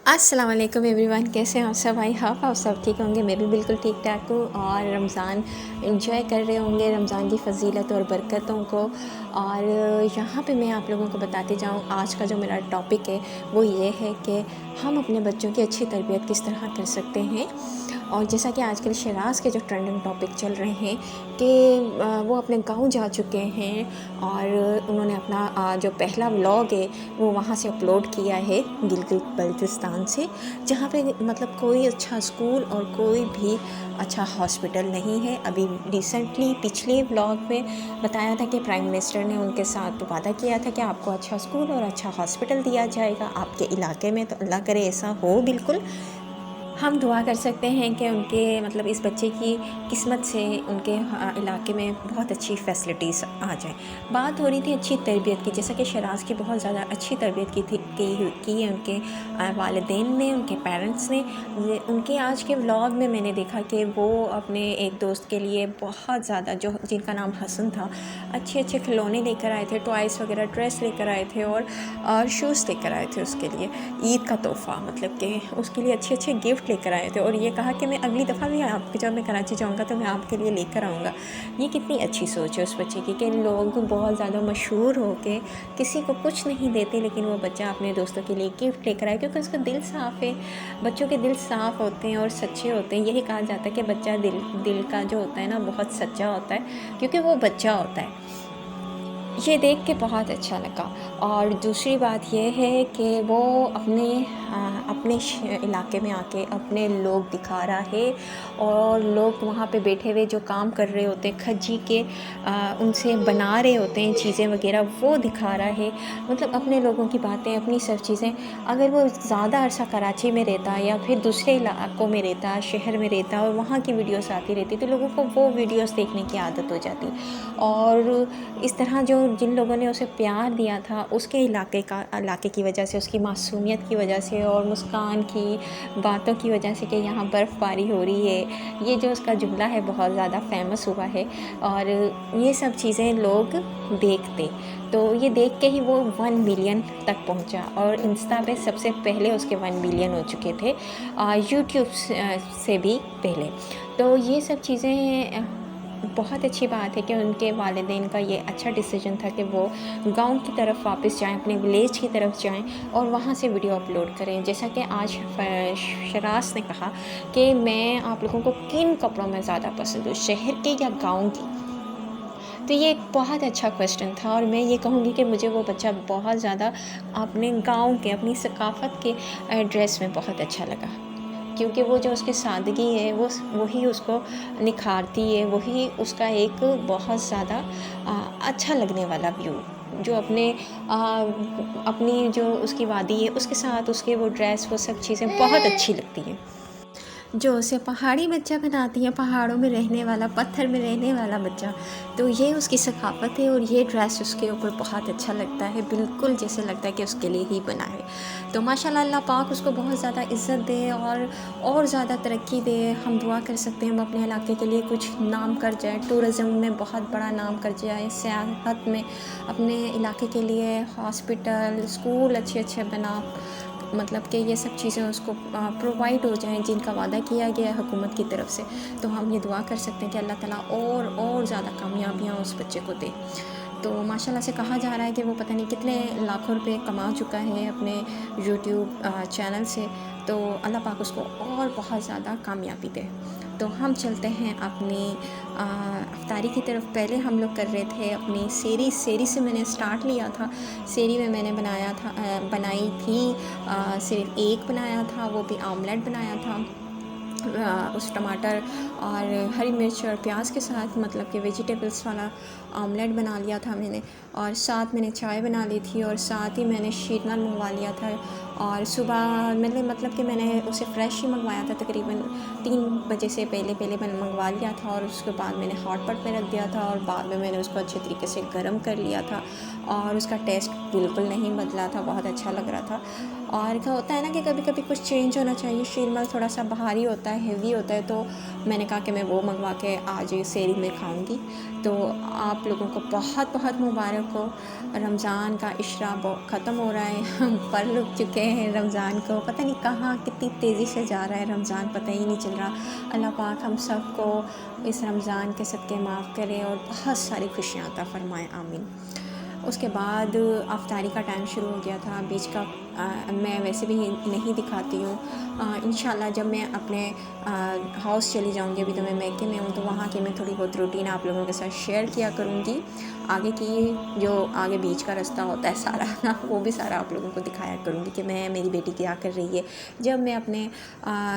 अस्सलाम वालेकुम एवरीवन, कैसे हैं आप सब? आई होप आप सब ठीक होंगे। मैं भी बिल्कुल ठीक ठाक हूँ और रमज़ान इंजॉय कर रहे होंगे, रमज़ान की फ़जीलत और बरकतों को। और यहाँ पे मैं आप लोगों को बताती जाऊँ, आज का जो मेरा टॉपिक है वो ये है कि हम अपने बच्चों की अच्छी तरबियत किस तरह कर सकते हैं। और जैसा कि आजकल शराज़ के जो ट्रेंडिंग टॉपिक चल रहे हैं कि वो अपने गाँव जा चुके हैं और उन्होंने अपना जो पहला व्लॉग है वो वहाँ से अपलोड किया है, गिलगित बल्तिस्तान से, जहाँ पे मतलब कोई अच्छा स्कूल और कोई भी अच्छा हॉस्पिटल नहीं है। अभी रिसेंटली पिछले व्लॉग में बताया था कि प्राइम मिनिस्टर ने उनके साथ वादा किया था कि आपको अच्छा स्कूल और अच्छा हॉस्पिटल दिया जाएगा आपके इलाके में। तो अल्लाह करे ऐसा हो। बिल्कुल हम दुआ कर सकते हैं कि उनके मतलब इस बच्चे की किस्मत से उनके इलाके में बहुत अच्छी फ़ैसिलिटीज़ आ जाएँ। बात हो रही थी अच्छी तरबियत की, जैसा कि शराज़ की बहुत ज़्यादा अच्छी तरबियत की है उनके वालिदैन ने, उनके पेरेंट्स ने। उनके आज के व्लॉग में मैंने देखा कि वो अपने एक दोस्त के लिए बहुत ज़्यादा, जो जिनका नाम हसन था, अच्छे अच्छे खिलौने लेकर आए थे, टॉयज़ वगैरह, ड्रेस लेकर आए थे और शूज़ लेकर आए थे उसके लिए ईद का तोहफ़ा, मतलब कि उसके लिए अच्छे अच्छे गिफ्ट लेकर आए थे। और ये कहा कि मैं अगली दफ़ा भी आपके, जब मैं कराची जाऊँगा तो मैं आपके लिए लेकर आऊँगा। ये कितनी अच्छी सोच है उस बच्चे की कि लोग बहुत ज़्यादा मशहूर हो के किसी को कुछ नहीं देते, लेकिन वो बच्चा अपने दोस्तों के लिए गिफ्ट लेकर आए क्योंकि उसका दिल साफ़ है। बच्चों के दिल साफ़ होते हैं और सच्चे होते हैं। यही कहा जाता है कि बच्चा दिल का जो होता है ना, बहुत सच्चा होता है क्योंकि वो बच्चा होता है। ये देख के बहुत अच्छा लगा। और दूसरी बात ये है कि वो अपने इलाके में आके अपने लोग दिखा रहा है और लोग वहाँ पे बैठे हुए जो काम कर रहे होते हैं, खज्जी के उनसे बना रहे होते हैं चीज़ें वगैरह, वो दिखा रहा है। मतलब अपने लोगों की बातें, अपनी सब चीज़ें। अगर वो ज़्यादा अरसा कराची में रहता या फिर दूसरे इलाकों में रहता, शहर में रहता और वहाँ की वीडियोस आती रहती तो लोगों को वो वीडियोस देखने की आदत हो जाती। और इस तरह जो जिन लोगों ने उसे प्यार दिया था उसके इलाके की वजह से, उसकी मासूमियत की वजह से और मुस्कान की बातों की वजह से कि यहाँ बर्फ़बारी हो रही है, ये जो उसका जुमला है बहुत ज़्यादा फेमस हुआ है। और ये सब चीज़ें लोग देखते, तो ये देख के ही वो 1 मिलियन तक पहुँचा। और इंस्टा पे सबसे पहले उसके 1 मिलियन हो चुके थे, यूट्यूब से भी पहले। तो ये सब चीज़ें बहुत अच्छी बात है कि उनके वालिदैन का ये अच्छा डिसीजन था कि वो गाँव की तरफ वापस जाएँ, अपने विलेज की तरफ जाएँ और वहाँ से वीडियो अपलोड करें। जैसा कि आज शराज़ ने कहा कि मैं आप लोगों को किन कपड़ों में ज़्यादा पसंद हूँ, शहर के या गाँव की? तो ये एक बहुत अच्छा क्वेश्चन था और मैं ये कहूँगी कि मुझे वो बच्चा बहुत ज़्यादा अपने गाँव के, अपनी सकाफ़त के ड्रेस में बहुत अच्छा लगा। क्योंकि वो जो उसकी सादगी है वही उसको निखारती है, वही उसका एक बहुत ज़्यादा अच्छा लगने वाला व्यू, जो अपनी जो उसकी वादी है उसके साथ उसके वो ड्रेस, वो सब चीज़ें बहुत अच्छी लगती हैं। जो उसे पहाड़ी बच्चा बनाती है, पहाड़ों में रहने वाला, पत्थर में रहने वाला बच्चा। तो ये उसकी सकाफ़त है और ये ड्रेस उसके ऊपर बहुत अच्छा लगता है, बिल्कुल जैसे लगता है कि उसके लिए ही बना है। तो माशाल्लाह, अल्लाह पाक उसको बहुत ज़्यादा इज़्ज़त दे और ज़्यादा तरक्की दे। हम दुआ कर सकते हैं हम अपने इलाके के लिए कुछ नाम कर जाए, टूरिज़्म में बहुत बड़ा नाम कर जाए, सियाहत में अपने इलाके के लिए हॉस्पिटल, स्कूल अच्छे-अच्छे बना, मतलब कि ये सब चीज़ें उसको प्रोवाइड हो जाएँ जिनका वादा किया गया है हुकूमत की तरफ से। तो हम ये दुआ कर सकते हैं कि अल्लाह ताला और ज़्यादा कामयाबियाँ उस बच्चे को दे। तो माशाल्लाह से कहा जा रहा है कि वो पता नहीं कितने लाखों रुपए कमा चुका है अपने यूट्यूब चैनल से। तो अल्लाह पाक उसको और बहुत ज़्यादा कामयाबी दे। तो हम चलते हैं अपनी अफ्तारी की तरफ। पहले हम लोग कर रहे थे अपनी सेरी से मैंने स्टार्ट लिया था। सेरी में मैंने बनाई थी, सिर्फ़ एक बनाया था, वो भी ऑमलेट बनाया था। उस टमाटर और हरी मिर्च और प्याज के साथ, मतलब कि वेजिटेबल्स वाला ऑमलेट बना लिया था मैंने। और साथ मैंने चाय बना ली थी और साथ ही मैंने शीतनल मंगवा लिया था। और सुबह मैंने, मतलब कि मैंने उसे फ़्रेश ही मंगवाया था, तकरीबन 3 बजे से पहले मैंने मंगवा लिया था। और उसके बाद मैंने हॉट पॉट में रख दिया था और बाद में मैंने उसको अच्छे तरीके से गर्म कर लिया था और उसका टेस्ट बिल्कुल नहीं बदला था, बहुत अच्छा लग रहा था। और क्या होता है ना कि कभी कभी कुछ चेंज होना चाहिए, शीरमल थोड़ा सा भारी होता है, हेवी होता है, तो मैंने कहा कि मैं वो मंगवा के आज सेरी में खाऊंगी। तो आप लोगों को बहुत बहुत मुबारक हो। रमज़ान का इशरा ख़त्म हो रहा है, हम पढ़ लुक चुके हैं रमज़ान को, पता नहीं कहाँ कितनी तेज़ी से जा रहा है रमज़ान, पता ही नहीं चल रहा। अल्लाह पाक हम सबको इस रमज़ान के सदक़े माफ़ करे और बहुत सारी खुशियाँ अता फ़रमाए, आमीन। उसके बाद अफ्तारी का टाइम शुरू हो गया था। बीच का मैं वैसे भी नहीं दिखाती हूँ। इंशाल्लाह जब मैं अपने हाउस चली जाऊँगी, अभी तो मैं मैके में हूँ, तो वहाँ की मैं थोड़ी बहुत रूटीन आप लोगों के साथ शेयर किया करूँगी। आगे की जो आगे बीच का रास्ता होता है सारा ना, वो भी सारा आप लोगों को दिखाया करूँगी कि मेरी बेटी क्या कर रही है जब मैं अपने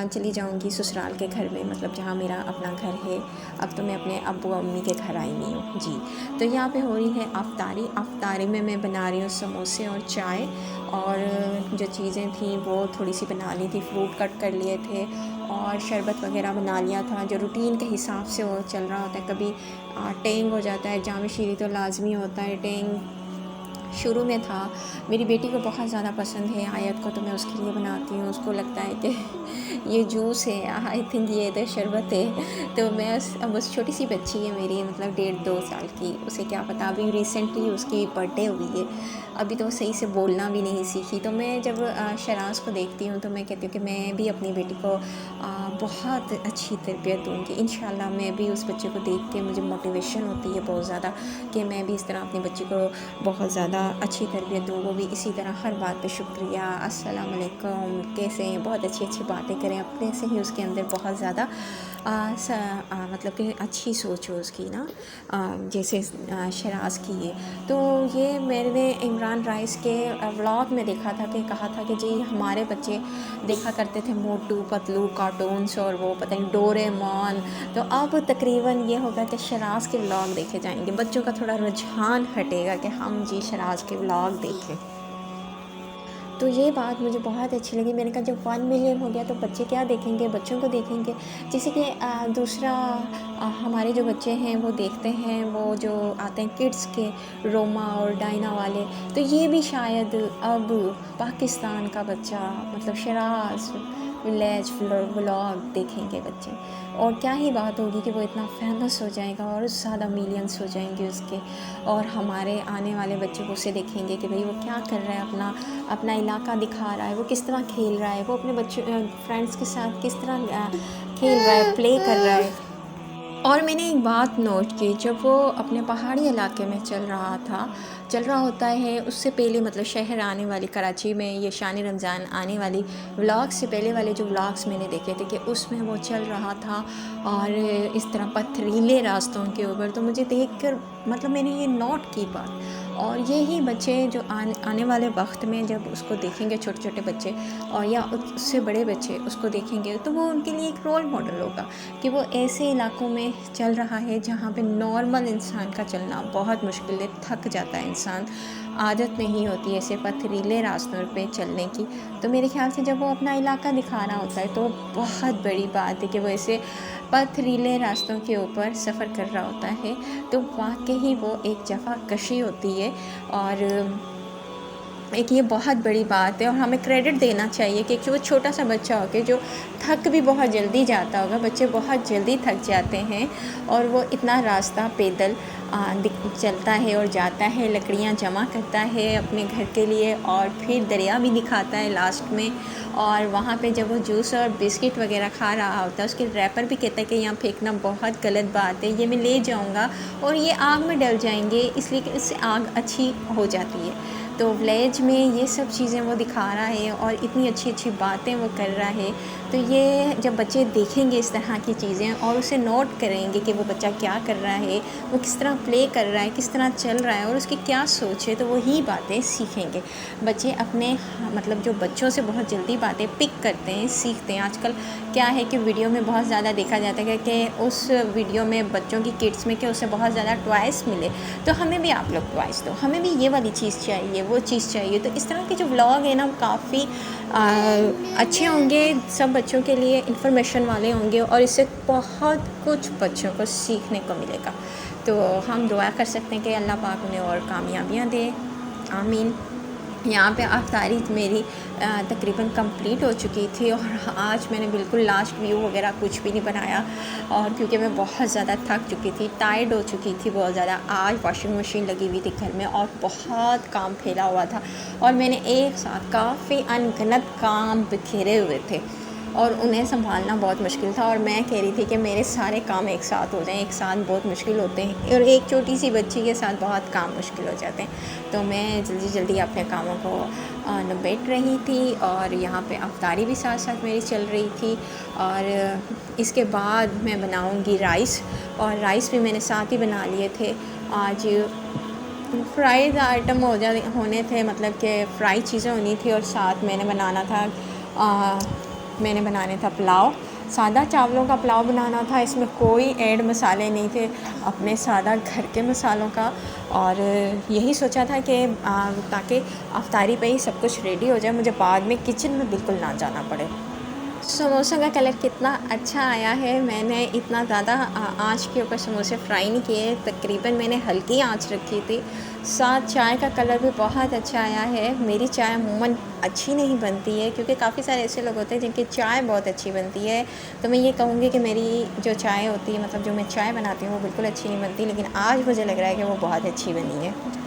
चली जाऊँगी ससुराल के घर में, मतलब जहाँ मेरा अपना घर है। अब तो मैं अपने अब्बू अम्मी के घर आई हुई हूँ जी। तो यहाँ पे हो रही है अफ्तारी में मैं बना रही हूँ समोसे और चाय, और जो चीज़ें थी वो थोड़ी सी बना ली थी, फ्रूट कट कर लिए थे और शरबत वगैरह बना लिया था, जो रूटीन के हिसाब से वो चल रहा होता है। कभी टेंग हो जाता है, जाम शीरी तो लाजमी होता है टेंग। शुरू में था, मेरी बेटी को बहुत ज़्यादा पसंद है आयत को, तो मैं उसके लिए बनाती हूँ। उसको लगता है कि ये जूस है, आई थिंक ये तो शरबत है। तो मैं अब उस छोटी सी बच्ची है मेरी, मतलब 1.5-2 साल की, उसे क्या पता। अभी रिसेंटली उसकी बर्थडे हुई है, अभी तो सही से बोलना भी नहीं सीखी। तो मैं जब शराज को देखती हूँ तो मैं कहती हूँ कि मैं भी अपनी बेटी को बहुत अच्छी तरबियत दूँगी इंशाल्लाह। मैं भी उस बच्चे को देख के मुझे मोटिवेशन होती है बहुत ज़्यादा कि मैं भी इस तरह अपनी बच्ची को बहुत ज़्यादा अच्छी तरबियत दूँ। वो भी इसी तरह हर बात पे शुक्रिया, अस्सलाम वालेकुम, कैसे हैं, बहुत अच्छी अच्छी बातें करें, अपने से ही उसके अंदर बहुत ज़्यादा मतलब कि अच्छी सोच हो उसकी ना, जैसे शराज की है। तो ये मैंने इमरान राइस के व्लॉग में देखा था कि कहा था कि जी हमारे बच्चे देखा करते थे मोटू पतलू कार्टून्स और वो पता नहीं डोरेमोन, तो अब तकरीबन ये होगा कि शराज के व्लॉग देखे जाएंगे। बच्चों का थोड़ा रुझान हटेगा कि हम जी शराज के व्लॉग देखें। तो ये बात मुझे बहुत अच्छी लगी। मैंने कहा जब 1 मिलियन हो गया तो बच्चे क्या देखेंगे, बच्चों को देखेंगे। जैसे कि दूसरा हमारे जो बच्चे हैं वो देखते हैं, वो जो आते हैं किड्स के, रोमा और डायना वाले, तो ये भी शायद अब पाकिस्तान का बच्चा, मतलब शराज विलेज व्लॉग देखेंगे बच्चे। और क्या ही बात होगी कि वो इतना फेमस हो जाएगा और ज़्यादा मिलियंस हो जाएंगे उसके, और हमारे आने वाले बच्चे वो उसे देखेंगे कि भाई वो क्या कर रहा है, अपना अपना इलाका दिखा रहा है, वो किस तरह खेल रहा है, वो अपने बच्चों फ्रेंड्स के साथ किस तरह खेल रहा है, प्ले कर रहा है। और मैंने एक बात नोट की, जब वो अपने पहाड़ी इलाके में चल रहा होता है, उससे पहले मतलब शहर आने वाली कराची में ये शान रमज़ान आने वाली व्लॉग से पहले वाले जो व्लॉग्स मैंने देखे थे कि उसमें वो चल रहा था और इस तरह पथरीले रास्तों के ऊपर, तो मुझे देखकर मतलब मैंने ये नोट की बात। और यही बच्चे जो आने वाले वक्त में जब उसको देखेंगे, छोटे छोटे बच्चे और या उससे बड़े बच्चे उसको देखेंगे, तो वो उनके लिए एक रोल मॉडल होगा कि वो ऐसे इलाकों में चल रहा है जहाँ पे नॉर्मल इंसान का चलना बहुत मुश्किल है, थक जाता है इंसान, आदत नहीं होती ऐसे पथरीले रास्तों पे चलने की। तो मेरे ख्याल से जब वो अपना इलाका दिखा रहा होता है तो बहुत बड़ी बात है कि वो ऐसे पथरीले रास्तों के ऊपर सफ़र कर रहा होता है, तो वाकई वो एक जफ़ाकशी होती है। और एक ये बहुत बड़ी बात है और हमें क्रेडिट देना चाहिए कि वो छोटा सा बच्चा होकर जो थक भी बहुत जल्दी जाता होगा, बच्चे बहुत जल्दी थक जाते हैं और वो इतना रास्ता पैदल चलता है और जाता है, लकड़ियाँ जमा करता है अपने घर के लिए और फिर दरिया भी दिखाता है लास्ट में। और वहाँ पे जब वो जूस और बिस्किट वगैरह खा रहा होता है, उसके रैपर भी कहता है कि यहाँ फेंकना बहुत गलत बात है, ये मैं ले जाऊँगा और ये आग में डल जाएंगे, इसलिए कि इससे आग अच्छी हो जाती है। तो विलेज में ये सब चीज़ें वो दिखा रहा है और इतनी अच्छी अच्छी बातें वो कर रहा है। तो ये जब बच्चे देखेंगे इस तरह की चीज़ें और उसे नोट करेंगे कि वो बच्चा क्या कर रहा है, वो किस तरह प्ले कर रहा है, किस तरह चल रहा है और उसकी क्या सोच है, तो वही बातें सीखेंगे बच्चे अपने। मतलब जो बच्चों से बहुत जल्दी बातें पिक करते हैं, सीखते हैं। आजकल क्या है कि वीडियो में बहुत ज़्यादा देखा जाता है कि उस वीडियो में बच्चों की किड्स में कि उसे बहुत ज़्यादा टॉयस मिले, तो हमें भी आप लोग टॉयस दो, हमें भी ये वाली चीज़ चाहिए, वो चीज़ चाहिए। तो इस तरह के जो व्लॉग है ना काफ़ी अच्छे होंगे, सब बच्चों के लिए इंफॉर्मेशन वाले होंगे और इससे बहुत कुछ बच्चों को सीखने को मिलेगा। तो हम दुआ कर सकते हैं कि अल्लाह पाक उन्हें और कामयाबियाँ दे, आमीन। यहाँ पे अफ्तारी मेरी तकरीबन कंप्लीट हो चुकी थी और आज मैंने बिल्कुल लास्ट व्यू वगैरह कुछ भी नहीं बनाया, और क्योंकि मैं बहुत ज़्यादा थक चुकी थी, टायर्ड हो चुकी थी बहुत ज़्यादा। आज वॉशिंग मशीन लगी हुई थी घर में और बहुत काम फैला हुआ था, और मैंने एक साथ काफ़ी अनगिनत काम बिखेरे हुए थे और उन्हें संभालना बहुत मुश्किल था। और मैं कह रही थी कि मेरे सारे काम एक साथ हो जाएं, एक साथ बहुत मुश्किल होते हैं, और एक छोटी सी बच्ची के साथ बहुत काम मुश्किल हो जाते हैं। तो मैं जल्दी जल्दी अपने कामों को निबेट रही थी, और यहाँ पे अफ्तारी भी साथ साथ मेरी चल रही थी। और इसके बाद मैं बनाऊँगी राइस, और राइस भी मैंने साथ ही बना लिए थे। आज फ्राइड आइटम होने थे, मतलब कि फ़्राई चीज़ें होनी थी, और साथ मैंने बनाने था पुलाव, सादा चावलों का पुलाव बनाना था। इसमें कोई ऐड मसाले नहीं थे, अपने सादा घर के मसालों का। और यही सोचा था कि ताकि अफ्तारी पे ही सब कुछ रेडी हो जाए, मुझे बाद में किचन में बिल्कुल ना जाना पड़े। समोसों का कलर कितना अच्छा आया है। मैंने इतना ज़्यादा आँच के ऊपर समोसे फ्राई नहीं किए, तकरीबन मैंने हल्की आँच रखी थी। साथ चाय का कलर भी बहुत अच्छा आया है। मेरी चाय अमूमन अच्छी नहीं बनती है, क्योंकि काफ़ी सारे ऐसे लोग होते हैं जिनकी चाय बहुत अच्छी बनती है। तो मैं ये कहूँगी कि मेरी जो चाय होती है, मतलब जो मैं चाय बनाती हूँ, वो बिल्कुल अच्छी नहीं बनती, लेकिन आज मुझे लग रहा है कि वो बहुत अच्छी बनी है।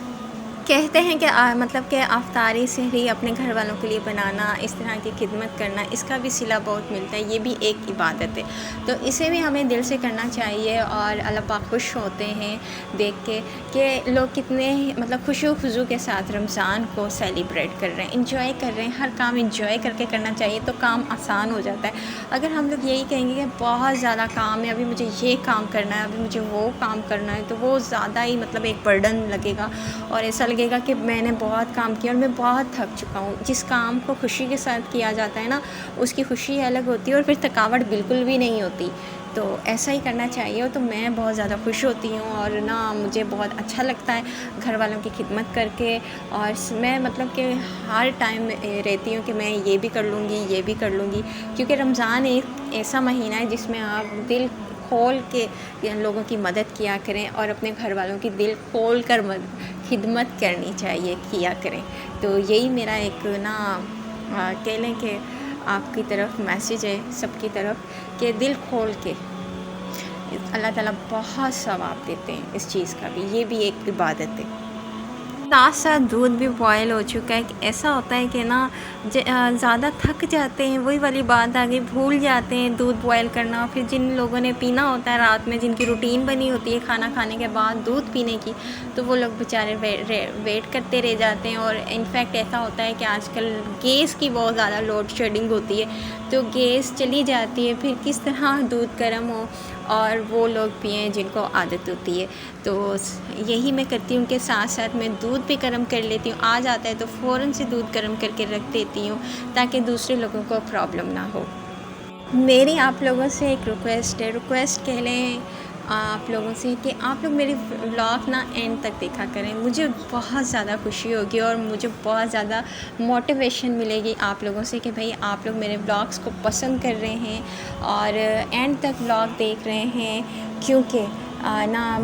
कहते हैं कि मतलब कि अफ्तारी सहरी अपने घर वालों के लिए बनाना, इस तरह की खिदमत करना, इसका भी सिला बहुत मिलता है, ये भी एक इबादत है। तो इसे भी हमें दिल से करना चाहिए, और अल्लाह पाक खुश होते हैं देख के कि लोग कितने मतलब खुशू के साथ रमज़ान को सेलिब्रेट कर रहे हैं, इंजॉय कर रहे हैं। हर काम इंजॉय करके करना चाहिए, तो काम आसान हो जाता है। अगर हम लोग यही कहेंगे कि बहुत ज़्यादा काम है, अभी मुझे ये काम करना है, अभी मुझे वो काम करना है, तो वो ज़्यादा ही मतलब एक बर्डन लगेगा, और ऐसा लगेगा कि मैंने बहुत काम किया और मैं बहुत थक चुका हूँ। जिस काम को खुशी के साथ किया जाता है ना, उसकी खुशी अलग होती है, और फिर थकावट बिल्कुल भी नहीं होती। तो ऐसा ही करना चाहिए। तो मैं बहुत ज़्यादा खुश होती हूँ, और ना मुझे बहुत अच्छा लगता है घर वालों की खिदमत करके। और मैं मतलब कि हर टाइम रहती हूँ कि मैं ये भी कर लूँगी, ये भी कर लूँगी, क्योंकि रमज़ान एक ऐसा महीना है जिसमें आप दिल खोल के लोगों की मदद किया करें, और अपने घर वालों की दिल खोल कर खिदमत करनी चाहिए, किया करें। तो यही मेरा एक ना कह लें कि आपकी तरफ मैसेज है, सबकी तरफ, कि दिल खोल के अल्लाह ताला बहुत सवाब देते हैं इस चीज़ का भी, ये भी एक इबादत है। साथ साथ दूध भी बॉयल हो चुका है। ऐसा होता है कि ना ज़्यादा थक जाते हैं, वही वाली बात आ गई, भूल जाते हैं दूध बॉयल करना। फिर जिन लोगों ने पीना होता है रात में, जिनकी रूटीन बनी होती है खाना खाने के बाद दूध पीने की, तो वो लोग बेचारे वेट करते रह जाते हैं। और इनफैक्ट ऐसा होता है कि आजकल गैस की बहुत ज़्यादा लोड शेडिंग होती है, तो गैस चली जाती है, फिर किस तरह दूध गर्म हो और वो लोग पिएँ जिनको आदत होती है। तो यही मैं करती हूँ कि साथ साथ मैं दूध भी गर्म कर लेती हूँ। आ जाता है तो फ़ौरन से दूध गर्म करके रख देती हूँ, ताकि दूसरे लोगों को प्रॉब्लम ना हो। मेरी आप लोगों से एक रिक्वेस्ट कह लें आप लोगों से, कि आप लोग मेरे व्लॉग ना एंड तक देखा करें। मुझे बहुत ज़्यादा खुशी होगी, और मुझे बहुत ज़्यादा मोटिवेशन मिलेगी आप लोगों से, कि भाई आप लोग मेरे व्लॉग्स को पसंद कर रहे हैं और एंड तक व्लॉग देख रहे हैं। क्योंकि ना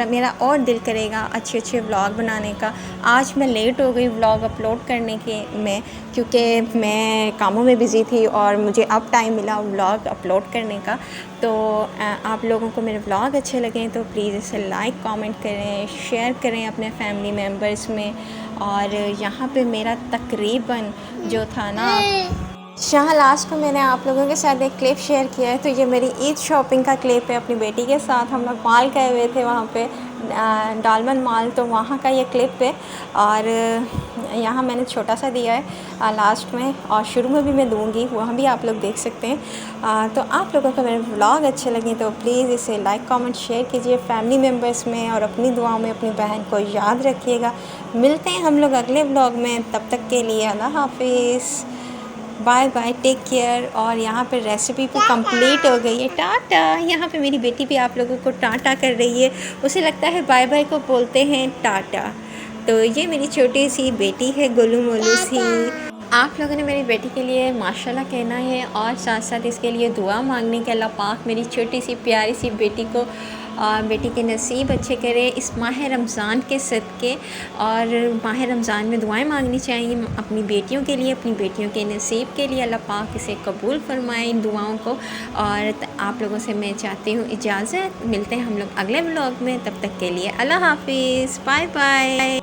मेरा और दिल करेगा अच्छे अच्छे व्लॉग बनाने का। आज मैं लेट हो गई व्लॉग अपलोड करने के में, क्योंकि मैं कामों में बिज़ी थी और मुझे अब टाइम मिला व्लॉग अपलोड करने का। तो आप लोगों को मेरे व्लॉग अच्छे लगें तो प्लीज़ इसे लाइक कमेंट करें, शेयर करें अपने फैमिली मेम्बर्स में। और यहाँ पे मेरा तकरीबन जो था ना, जहाँ लास्ट में मैंने आप लोगों के साथ एक क्लिप शेयर किया है, तो ये मेरी ईद शॉपिंग का क्लिप है। अपनी बेटी के साथ हम लोग मॉल गए हुए थे, वहाँ पे डालमन मॉल, तो वहाँ का ये क्लिप है। और यहाँ मैंने छोटा सा दिया है लास्ट में, और शुरू में भी मैं दूँगी, वहाँ भी आप लोग देख सकते हैं। तो आप लोगों को मेरे व्लॉग अच्छे लगे तो प्लीज़ इसे लाइक कमेंट शेयर कीजिए फैमिली मेम्बर्स में, और अपनी दुआओं में अपनी बहन को याद रखिएगा। मिलते हैं हम लोग अगले व्लॉग में, तब तक के लिए अल्लाह हाफिज़, बाय बाय, टेक केयर। और यहाँ पे रेसिपी भी कंप्लीट हो गई है। टाटा। यहाँ पे मेरी बेटी भी आप लोगों को टाटा कर रही है, उसे लगता है बाय बाय को बोलते हैं टाटा। तो ये मेरी छोटी सी बेटी है, गोलू मोलू सी। आप लोगों ने मेरी बेटी के लिए माशाल्लाह कहना है, और साथ साथ इसके लिए दुआ मांगने के अल्लाह पाक मेरी छोटी सी प्यारी सी बेटी को बेटी के नसीब अच्छे करे इस माह रमज़ान के सदक़े। और माह रमज़ान में दुआएं मांगनी चाहिए अपनी बेटियों के लिए, अपनी बेटियों के नसीब के लिए। अल्लाह पाक इसे कबूल फरमाए इन दुआओं को। और आप लोगों से मैं चाहती हूँ इजाज़त, मिलते हैं हम लोग अगले व्लॉग में, तब तक के लिए अल्लाह हाफ़िज़, बाय बाय।